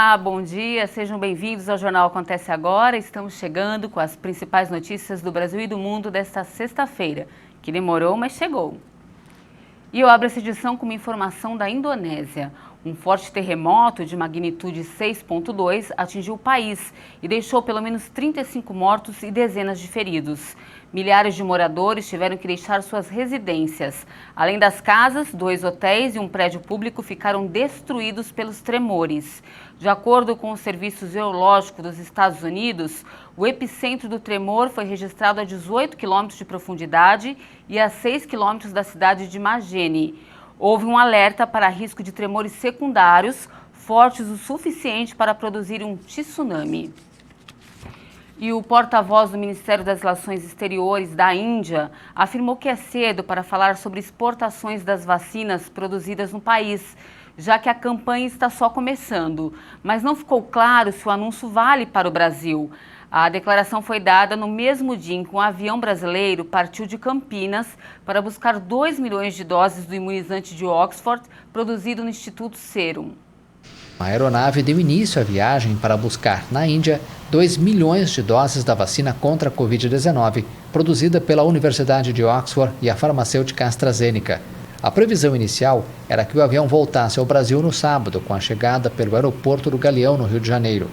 Olá, bom dia, sejam bem-vindos ao Jornal Acontece Agora. Estamos chegando com as principais notícias do Brasil e do mundo desta sexta-feira, que demorou, mas chegou. E eu abro essa edição com uma informação da Indonésia. Um forte terremoto de magnitude 6,2 atingiu o país e deixou pelo menos 35 mortos e dezenas de feridos. Milhares de moradores tiveram que deixar suas residências. Além das casas, 2 hotéis e um prédio público ficaram destruídos pelos tremores. De acordo com o Serviço Geológico dos Estados Unidos, o epicentro do tremor foi registrado a 18 quilômetros de profundidade e a 6 quilômetros da cidade de Majene. Houve um alerta para risco de tremores secundários, fortes o suficiente para produzir um tsunami. E o porta-voz do Ministério das Relações Exteriores da Índia afirmou que é cedo para falar sobre exportações das vacinas produzidas no país, já que a campanha está só começando. Mas não ficou claro se o anúncio vale para o Brasil. A declaração foi dada no mesmo dia em que um avião brasileiro partiu de Campinas para buscar 2 milhões de doses do imunizante de Oxford, produzido no Instituto Serum. A aeronave deu início à viagem para buscar, na Índia, 2 milhões de doses da vacina contra a Covid-19, produzida pela Universidade de Oxford e a farmacêutica AstraZeneca. A previsão inicial era que o avião voltasse ao Brasil no sábado, com a chegada pelo aeroporto do Galeão, no Rio de Janeiro.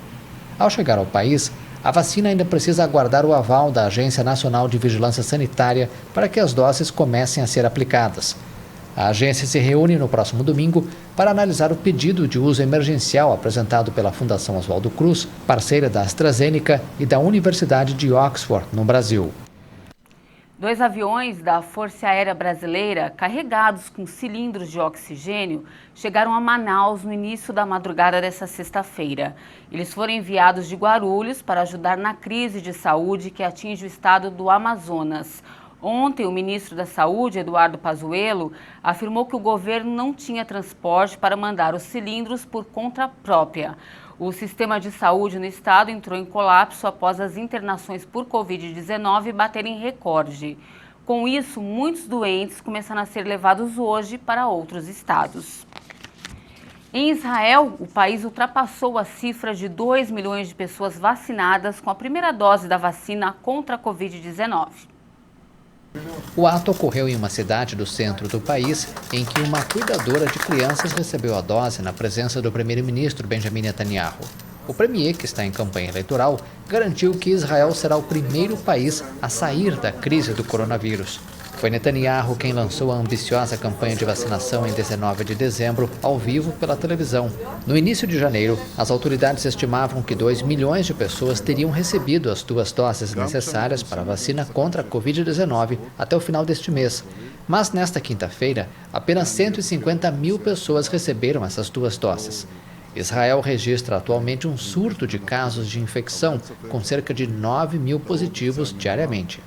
Ao chegar ao país, a vacina ainda precisa aguardar o aval da Agência Nacional de Vigilância Sanitária para que as doses comecem a ser aplicadas. A agência se reúne no próximo domingo para analisar o pedido de uso emergencial apresentado pela Fundação Oswaldo Cruz, parceira da AstraZeneca e da Universidade de Oxford, no Brasil. 2 aviões da Força Aérea Brasileira, carregados com cilindros de oxigênio, chegaram a Manaus no início da madrugada desta sexta-feira. Eles foram enviados de Guarulhos para ajudar na crise de saúde que atinge o estado do Amazonas. Ontem, o ministro da Saúde, Eduardo Pazuello, afirmou que o governo não tinha transporte para mandar os cilindros por conta própria. O sistema de saúde no estado entrou em colapso após as internações por Covid-19 baterem recorde. Com isso, muitos doentes começaram a ser levados hoje para outros estados. Em Israel, o país ultrapassou a cifra de 2 milhões de pessoas vacinadas com a primeira dose da vacina contra a Covid-19. O ato ocorreu em uma cidade do centro do país, em que uma cuidadora de crianças recebeu a dose na presença do primeiro-ministro Benjamin Netanyahu. O premier, que está em campanha eleitoral, garantiu que Israel será o primeiro país a sair da crise do coronavírus. Foi Netanyahu quem lançou a ambiciosa campanha de vacinação em 19 de dezembro, ao vivo pela televisão. No início de janeiro, as autoridades estimavam que 2 milhões de pessoas teriam recebido as 2 doses necessárias para a vacina contra a Covid-19 até o final deste mês. Mas nesta quinta-feira, apenas 150 mil pessoas receberam essas 2 doses. Israel registra atualmente um surto de casos de infecção, com cerca de 9 mil positivos diariamente.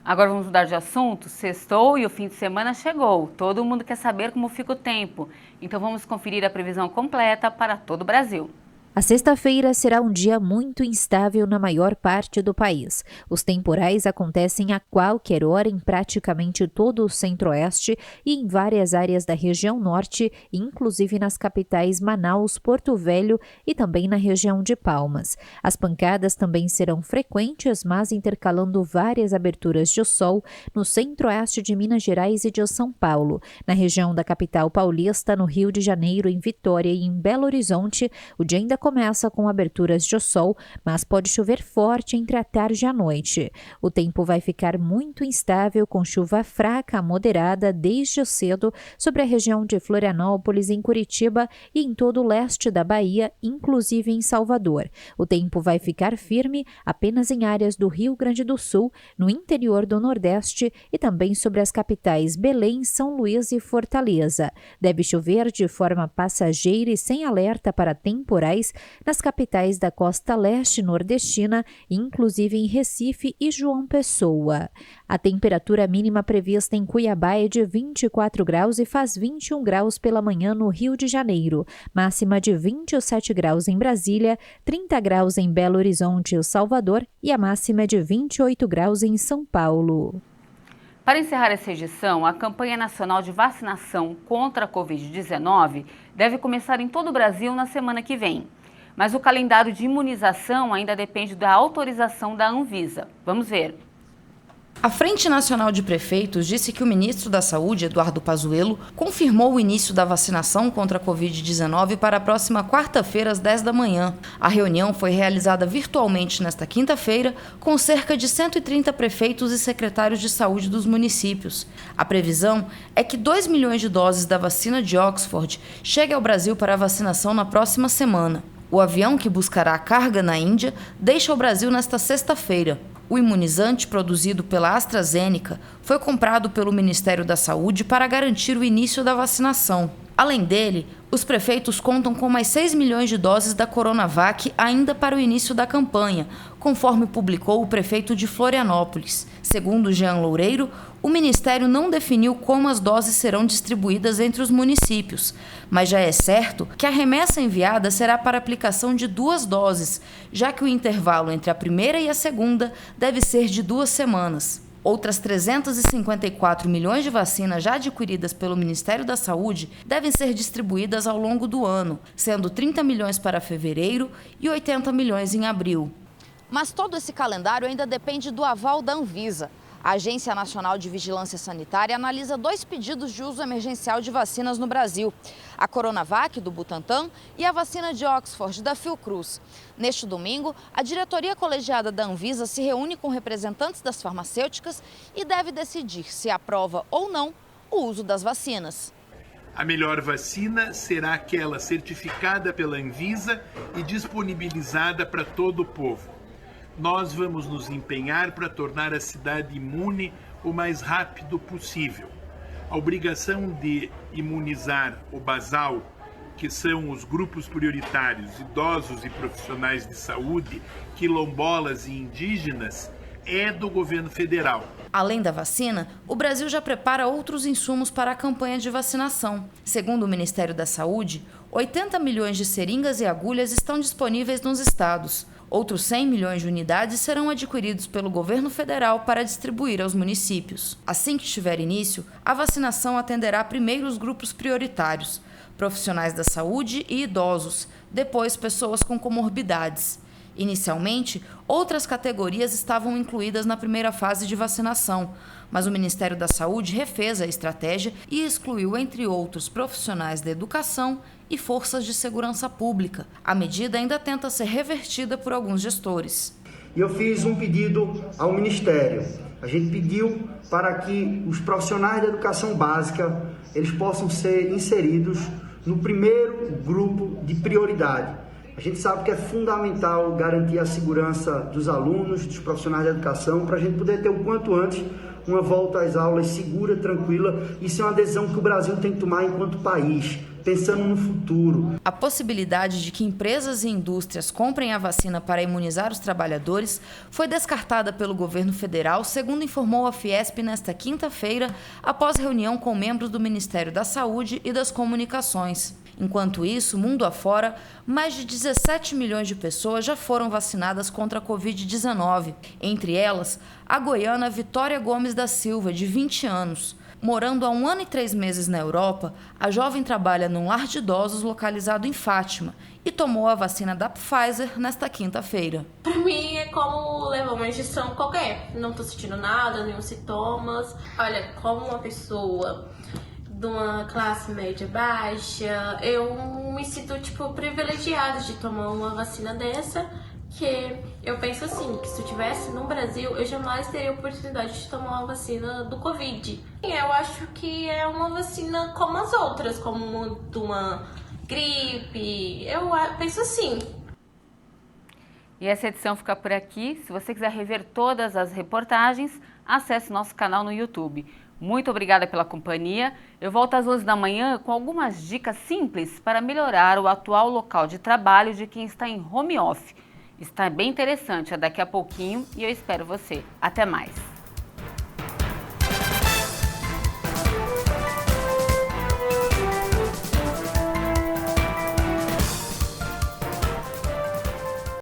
Agora vamos mudar de assunto. Sextou e o fim de semana chegou. Todo mundo quer saber como fica o tempo. Então vamos conferir a previsão completa para todo o Brasil. A sexta-feira será um dia muito instável na maior parte do país. Os temporais acontecem a qualquer hora em praticamente todo o centro-oeste e em várias áreas da região norte, inclusive nas capitais Manaus, Porto Velho e também na região de Palmas. As pancadas também serão frequentes, mas intercalando várias aberturas de sol no centro-oeste de Minas Gerais e de São Paulo. Na região da capital paulista, no Rio de Janeiro, em Vitória e em Belo Horizonte, o dia ainda começa com aberturas de sol, mas pode chover forte entre a tarde e a noite. O tempo vai ficar muito instável, com chuva fraca a moderada desde cedo sobre a região de Florianópolis, em Curitiba e em todo o leste da Bahia, inclusive em Salvador. O tempo vai ficar firme apenas em áreas do Rio Grande do Sul, no interior do Nordeste e também sobre as capitais Belém, São Luís e Fortaleza. Deve chover de forma passageira e sem alerta para temporais nas capitais da costa leste nordestina, inclusive em Recife e João Pessoa. A temperatura mínima prevista em Cuiabá é de 24 graus e faz 21 graus pela manhã no Rio de Janeiro, máxima de 27 graus em Brasília, 30 graus em Belo Horizonte e Salvador e a máxima é de 28 graus em São Paulo. Para encerrar essa edição, a campanha nacional de vacinação contra a Covid-19 deve começar em todo o Brasil na semana que vem. Mas o calendário de imunização ainda depende da autorização da Anvisa. Vamos ver. A Frente Nacional de Prefeitos disse que o ministro da Saúde, Eduardo Pazuello, confirmou o início da vacinação contra a Covid-19 para a próxima quarta-feira, às 10 da manhã. A reunião foi realizada virtualmente nesta quinta-feira, com cerca de 130 prefeitos e secretários de saúde dos municípios. A previsão é que 2 milhões de doses da vacina de Oxford cheguem ao Brasil para a vacinação na próxima semana. O avião que buscará a carga na Índia deixa o Brasil nesta sexta-feira. O imunizante produzido pela AstraZeneca foi comprado pelo Ministério da Saúde para garantir o início da vacinação. Além dele, os prefeitos contam com mais 6 milhões de doses da Coronavac ainda para o início da campanha, conforme publicou o prefeito de Florianópolis. Segundo Jean Loureiro, o Ministério não definiu como as doses serão distribuídas entre os municípios, mas já é certo que a remessa enviada será para aplicação de 2 doses, já que o intervalo entre a primeira e a segunda deve ser de 2 semanas. Outras 354 milhões de vacinas já adquiridas pelo Ministério da Saúde devem ser distribuídas ao longo do ano, sendo 30 milhões para fevereiro e 80 milhões em abril. Mas todo esse calendário ainda depende do aval da Anvisa. A Agência Nacional de Vigilância Sanitária analisa 2 pedidos de uso emergencial de vacinas no Brasil: a Coronavac, do Butantan, e a vacina de Oxford, da Fiocruz. Neste domingo, a diretoria colegiada da Anvisa se reúne com representantes das farmacêuticas e deve decidir se aprova ou não o uso das vacinas. A melhor vacina será aquela certificada pela Anvisa e disponibilizada para todo o povo. Nós vamos nos empenhar para tornar a cidade imune o mais rápido possível. A obrigação de imunizar o basal, que são os grupos prioritários, idosos e profissionais de saúde, quilombolas e indígenas, é do governo federal. Além da vacina, o Brasil já prepara outros insumos para a campanha de vacinação. Segundo o Ministério da Saúde, 80 milhões de seringas e agulhas estão disponíveis nos estados. Outros 100 milhões de unidades serão adquiridos pelo governo federal para distribuir aos municípios. Assim que tiver início, a vacinação atenderá primeiro os grupos prioritários, profissionais da saúde e idosos, depois pessoas com comorbidades. Inicialmente, outras categorias estavam incluídas na primeira fase de vacinação, mas o Ministério da Saúde refez a estratégia e excluiu, entre outros, profissionais da educação e forças de segurança pública. A medida ainda tenta ser revertida por alguns gestores. Eu fiz um pedido ao Ministério. A gente pediu para que os profissionais da educação básica eles possam ser inseridos no primeiro grupo de prioridade. A gente sabe que é fundamental garantir a segurança dos alunos, dos profissionais da educação, para a gente poder ter o quanto antes uma volta às aulas segura, tranquila. Isso é uma decisão que o Brasil tem que tomar enquanto país, pensando no futuro. A possibilidade de que empresas e indústrias comprem a vacina para imunizar os trabalhadores foi descartada pelo governo federal, segundo informou a Fiesp nesta quinta-feira, após reunião com membros do Ministério da Saúde e das Comunicações. Enquanto isso, mundo afora, mais de 17 milhões de pessoas já foram vacinadas contra a Covid-19. Entre elas, a goiana Vitória Gomes da Silva, de 20 anos. Morando há 1 ano e 3 meses na Europa, a jovem trabalha num lar de idosos localizado em Fátima e tomou a vacina da Pfizer nesta quinta-feira. Para mim é como levar uma injeção qualquer. Não estou sentindo nada, nenhum sintomas. Olha, como uma pessoa de uma classe média baixa, eu me sinto privilegiada de tomar uma vacina dessa, que eu penso assim, que se eu estivesse no Brasil, eu jamais teria a oportunidade de tomar uma vacina do Covid. Eu acho que é uma vacina como as outras, como uma gripe, eu penso assim. E essa edição fica por aqui. Se você quiser rever todas as reportagens, acesse nosso canal no YouTube. Muito obrigada pela companhia. Eu volto às 11 da manhã com algumas dicas simples para melhorar o atual local de trabalho de quem está em home office. Está bem interessante, é daqui a pouquinho e eu espero você. Até mais!